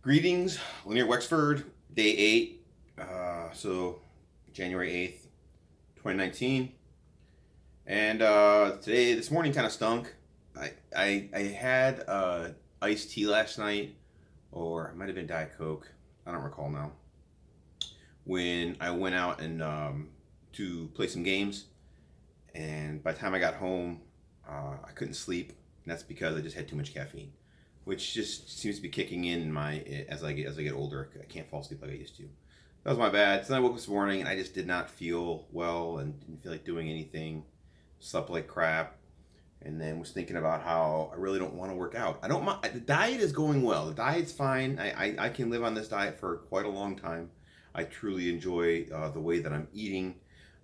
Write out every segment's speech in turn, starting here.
Greetings, Lanier Wexford, day 8, so January 8th, 2019. And this morning kind of stunk. I had iced tea last night, or it might have been Diet Coke. I don't recall now. When I went out and to play some games, and by the time I got home, I couldn't sleep. And that's because I just had too much caffeine, which just seems to be kicking in as I get older. I can't fall asleep like I used to. That was my bad. So then I woke up this morning and I just did not feel well and didn't feel like doing anything. Slept like crap, and then was thinking about how I really don't want to work out. I don't mind. The diet is going well. The diet's fine. I can live on this diet for quite a long time. I truly enjoy the way that I'm eating.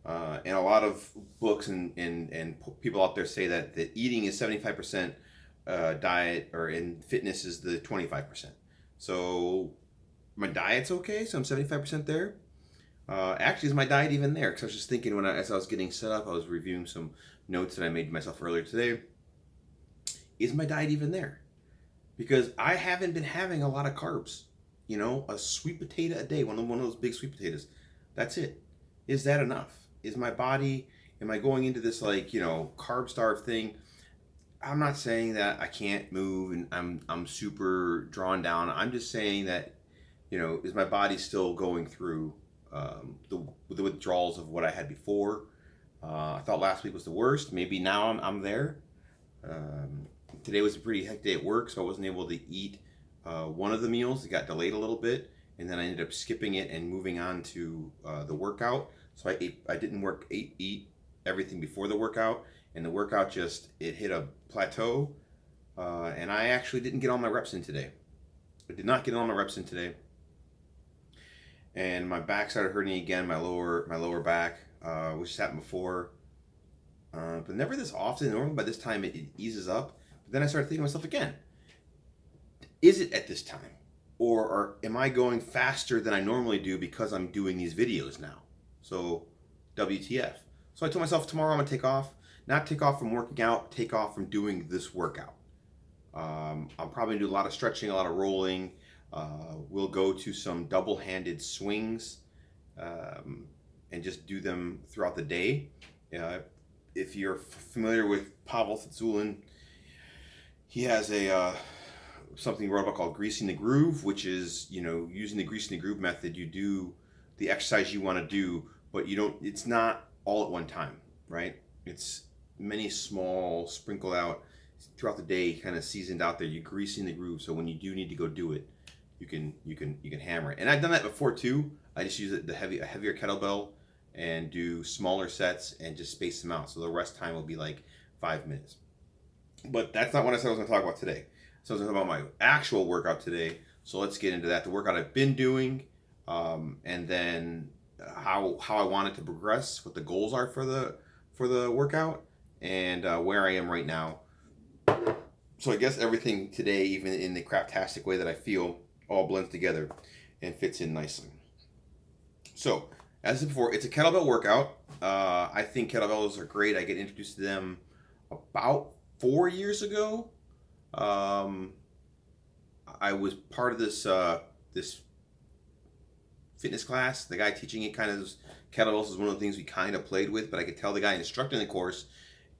And a lot of books and people out there say that eating is 75% diet, or in fitness is the 25%. So my diet's okay, so I'm 75% there. Actually, is my diet even there? Because I was just thinking as I was getting set up, I was reviewing some notes that I made myself earlier today. Is my diet even there? Because I haven't been having a lot of carbs. You know, a sweet potato a day, one of those big sweet potatoes. That's it. Is that enough? Is my body? Am I going into this carb starved thing? I'm not saying that I can't move and I'm super drawn down. I'm just saying that, is my body still going through the withdrawals of what I had before? I thought last week was the worst. Maybe now I'm there. Today was a pretty hectic day at work, so I wasn't able to eat one of the meals. It got delayed a little bit, and then I ended up skipping it and moving on to the workout. So I didn't eat everything before the workout, and the workout it hit a plateau, and I actually didn't get all my reps in today. I did not get all my reps in today, and my back started hurting again. My lower back, which has happened before, but never this often. Normally by this time it eases up. But then I started thinking to myself again: is it at this time, or am I going faster than I normally do because I'm doing these videos now? So, WTF? So I told myself tomorrow I'm gonna take off. Not take off from working out, take off from doing this workout. I'm probably gonna do a lot of stretching, a lot of rolling. We'll go to some double-handed swings and just do them throughout the day. If you're familiar with Pavel Tsatsouline, he has something he wrote about called greasing the groove, which is, using the greasing the groove method. You do the exercise you want to do, but it's not all at one time, right? It's many small sprinkled out throughout the day, kind of seasoned out there. You're greasing the groove, so when you do need to go do it, you can hammer it. And I've done that before too. I just use a heavier kettlebell and do smaller sets and just space them out. So the rest time will be like 5 minutes. But that's not what I said I was going to talk about today. So I was going to talk about my actual workout today. So let's get into that. The workout I've been doing, and then how I want it to progress, what the goals are for the workout, and where I am right now. So I guess everything today, even in the craptastic way that I feel, all blends together and fits in nicely. So, as I said before, it's a kettlebell workout. I think kettlebells are great. I get introduced to them about 4 years ago. I was part of this fitness class. The guy teaching it kettlebells is one of the things we kind of played with, but I could tell the guy instructing the course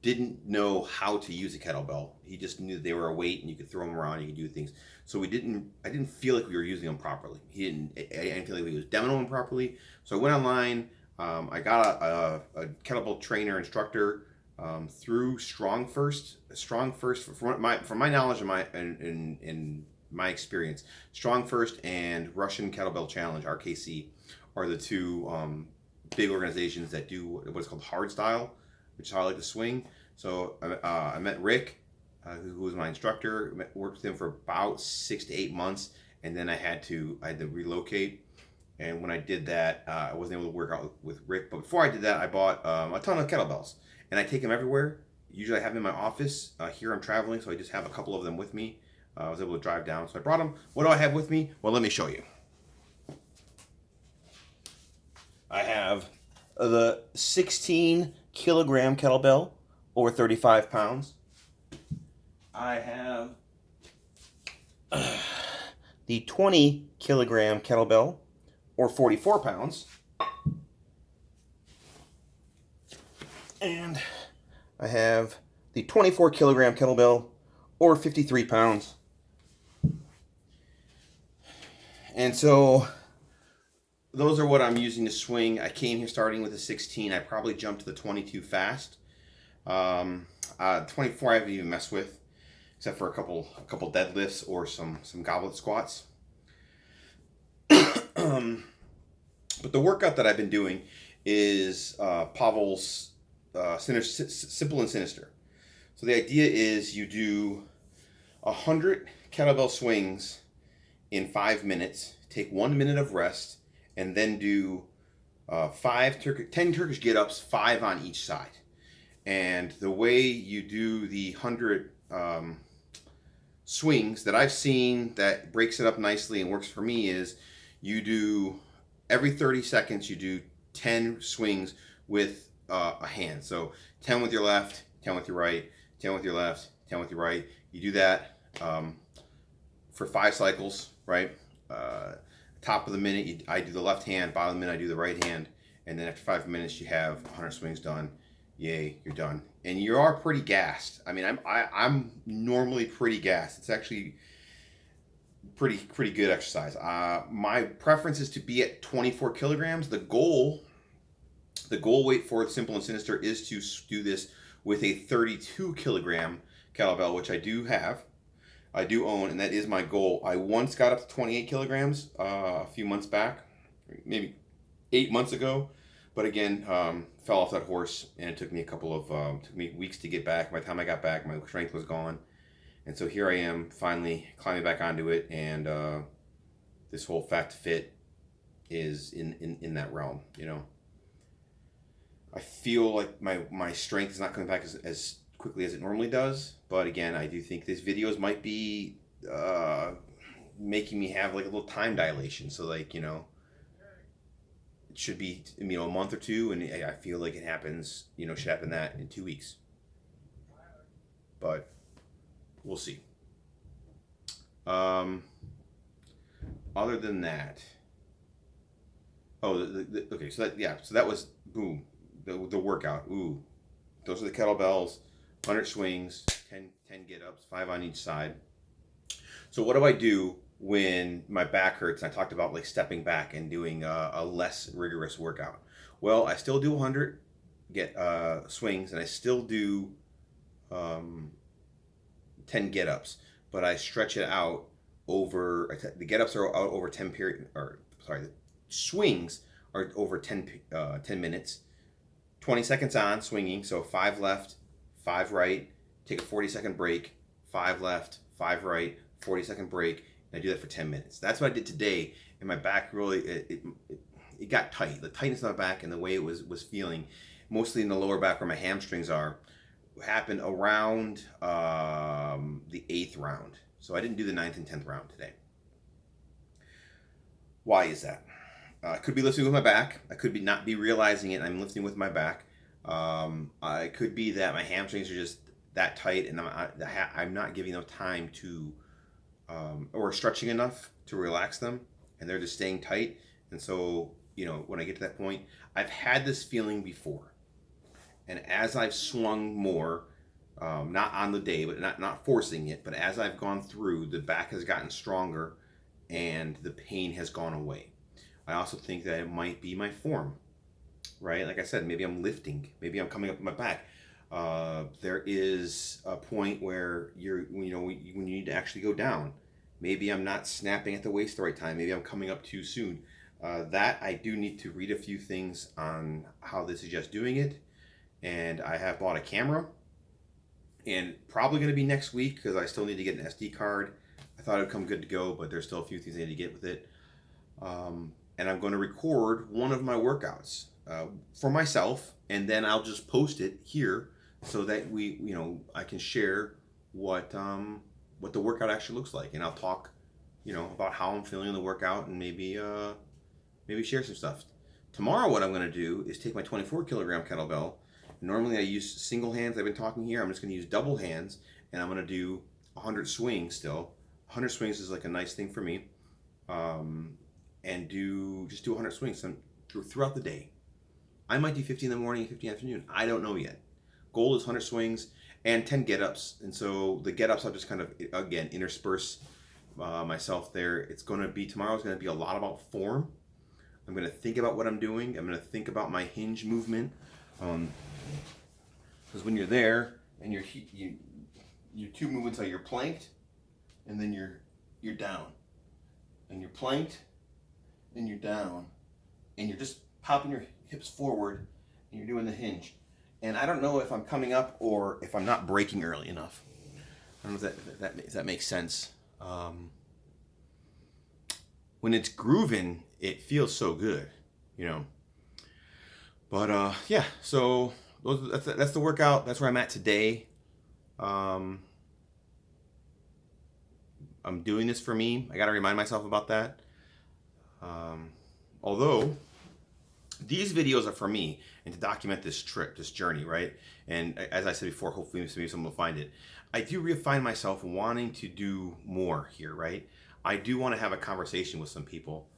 didn't know how to use a kettlebell. He just knew that they were a weight and you could throw them around, you could do things. So I didn't feel like we were using them properly. I didn't feel like we was demoing them properly. So I went online. I got a kettlebell trainer instructor through Strong First. From my knowledge and my experience, Strong First and Russian Kettlebell Challenge (RKC) are the two big organizations that do what's called hardstyle, which is how I like to swing. So I met Rick, who was my instructor. Worked with him for about 6 to 8 months, and then I had to relocate. And when I did that, I wasn't able to work out with Rick. But before I did that, I bought a ton of kettlebells, and I take them everywhere. Usually, I have them in my office. Here, I'm traveling, so I just have a couple of them with me. I was able to drive down, so I brought them. What do I have with me? Well, let me show you. I have the 16-kilogram kettlebell, or 35 pounds. I have the 20 kilogram kettlebell, or 44 pounds. And I have the 24 kilogram kettlebell, or 53 pounds. And so those are what I'm using to swing. I came here starting with a 16. I probably jumped to the 22 fast. 24 I haven't even messed with, except for a couple deadlifts or some goblet squats. But the workout that I've been doing is Pavel's Simple and Sinister. So the idea is you do 100 kettlebell swings in 5 minutes, take 1 minute of rest, and then do 10 Turkish get-ups, 5 on each side. And the way you do the 100 swings that I've seen that breaks it up nicely and works for me is you do every 30 seconds you do 10 swings with a hand. So 10 with your left, 10 with your right, 10 with your left, 10 with your right. You do that for 5 cycles, right? Top of the minute, I do the left hand, bottom of the minute, I do the right hand, and then after 5 minutes, you have 100 swings done. Yay, you're done. And you are pretty gassed. I mean, I'm normally pretty gassed. It's actually pretty good exercise. My preference is to be at 24 kilograms. The goal weight for Simple and Sinister is to do this with a 32 kilogram kettlebell, which I do have. I do own, and that is my goal. I once got up to 28 kilograms a few months back, maybe 8 months ago, but again, fell off that horse, and it took me took me weeks to get back. By the time I got back, my strength was gone, and so here I am, finally climbing back onto it, and this whole fat to fit is in that realm, you know. I feel like my strength is not coming back as quickly as it normally does, but again, I do think these videos might be making me have like a little time dilation. So like, you know, it should be, you know, a month or two, and I feel like it happens, you know, should happen that in 2 weeks. But we'll see. Other than that, okay, so that was boom, the workout. Ooh, those are the kettlebells. 100 swings, 10 get-ups, 5 on each side. So what do I do when my back hurts? And I talked about like stepping back and doing a less rigorous workout. Well, I still do 100 swings, and I still do 10 get-ups, but I stretch it out over, the get-ups are out over 10 period, or sorry, the swings are over 10 minutes, 20 seconds on swinging, so 5 left, 5 right, take a 40-second break, 5 left, 5 right, 40-second break, and I do that for 10 minutes. That's what I did today, and my back really, it got tight. The tightness of my back and the way it was feeling, mostly in the lower back where my hamstrings are, happened around the 8th round. So I didn't do the 9th and 10th round today. Why is that? I could be lifting with my back. I could not be realizing it, and I'm lifting with my back. It could be that my hamstrings are just that tight, and I'm not giving them time to, or stretching enough to relax them, and they're just staying tight. And so, you know, when I get to that point, I've had this feeling before, and as I've swung more, not on the day, but not forcing it, but as I've gone through, the back has gotten stronger, and the pain has gone away. I also think that it might be my form. Right? Like I said, maybe I'm lifting, maybe I'm coming up with my back. There is a point where when you need to actually go down. Maybe I'm not snapping at the waist the right time. Maybe I'm coming up too soon. That I do need to read a few things on how they suggest doing it. And I have bought a camera, and probably going to be next week because I still need to get an SD card. I thought it would come good to go, but there's still a few things I need to get with it. And I'm going to record one of my workouts for myself, and then I'll just post it here so that I can share what the workout actually looks like, and I'll talk, about how I'm feeling in the workout, and maybe share some stuff. Tomorrow, what I'm going to do is take my 24 kilogram kettlebell. Normally, I use single hands. I've been talking here. I'm just going to use double hands, and I'm going to do 100 swings still, 100 swings is like a nice thing for me. And just do 100 swings throughout the day. I might do 50 in the morning, 50 in the afternoon. I don't know yet. Goal is 100 swings and 10 get-ups. And so the get-ups, I'll just kind of, again, intersperse myself there. Tomorrow's going to be a lot about form. I'm going to think about what I'm doing. I'm going to think about my hinge movement. Because when you're there and your two movements are you're planked and then you're down. And you're planked and you're down. And you're just popping your hips forward and you're doing the hinge. And I don't know if I'm coming up or if I'm not breaking early enough. I don't know if that makes sense. When it's grooving, it feels so good, you know. But yeah, so that's the workout. That's where I'm at today. I'm doing this for me. I got to remind myself about that. Although these videos are for me and to document this trip, this journey, right? And as I said before, hopefully maybe someone will find it. I do find myself wanting to do more here, right? I do want to have a conversation with some people,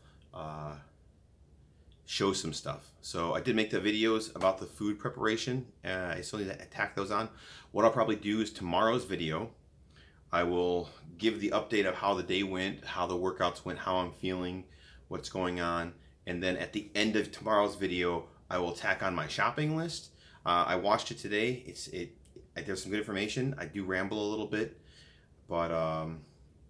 show some stuff. So I did make the videos about the food preparation. I still need to attack those on. What I'll probably do is tomorrow's video, I will give the update of how the day went, how the workouts went, how I'm feeling, what's going on. And then at the end of tomorrow's video, I will tack on my shopping list. I watched it today. There's some good information. I do ramble a little bit, but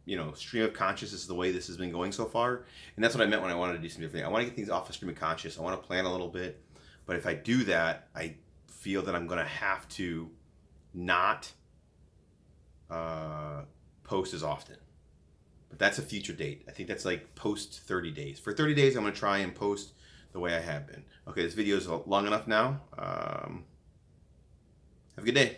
you know, stream of consciousness is the way this has been going so far. And that's what I meant when I wanted to do some different things. I want to get things off of stream of conscious. I want to plan a little bit. But if I do that, I feel that I'm going to have to not post as often. But that's a future date. I think that's like post 30 days. For 30 days, I'm going to try and post the way I have been. Okay, this video is long enough now. Have a good day.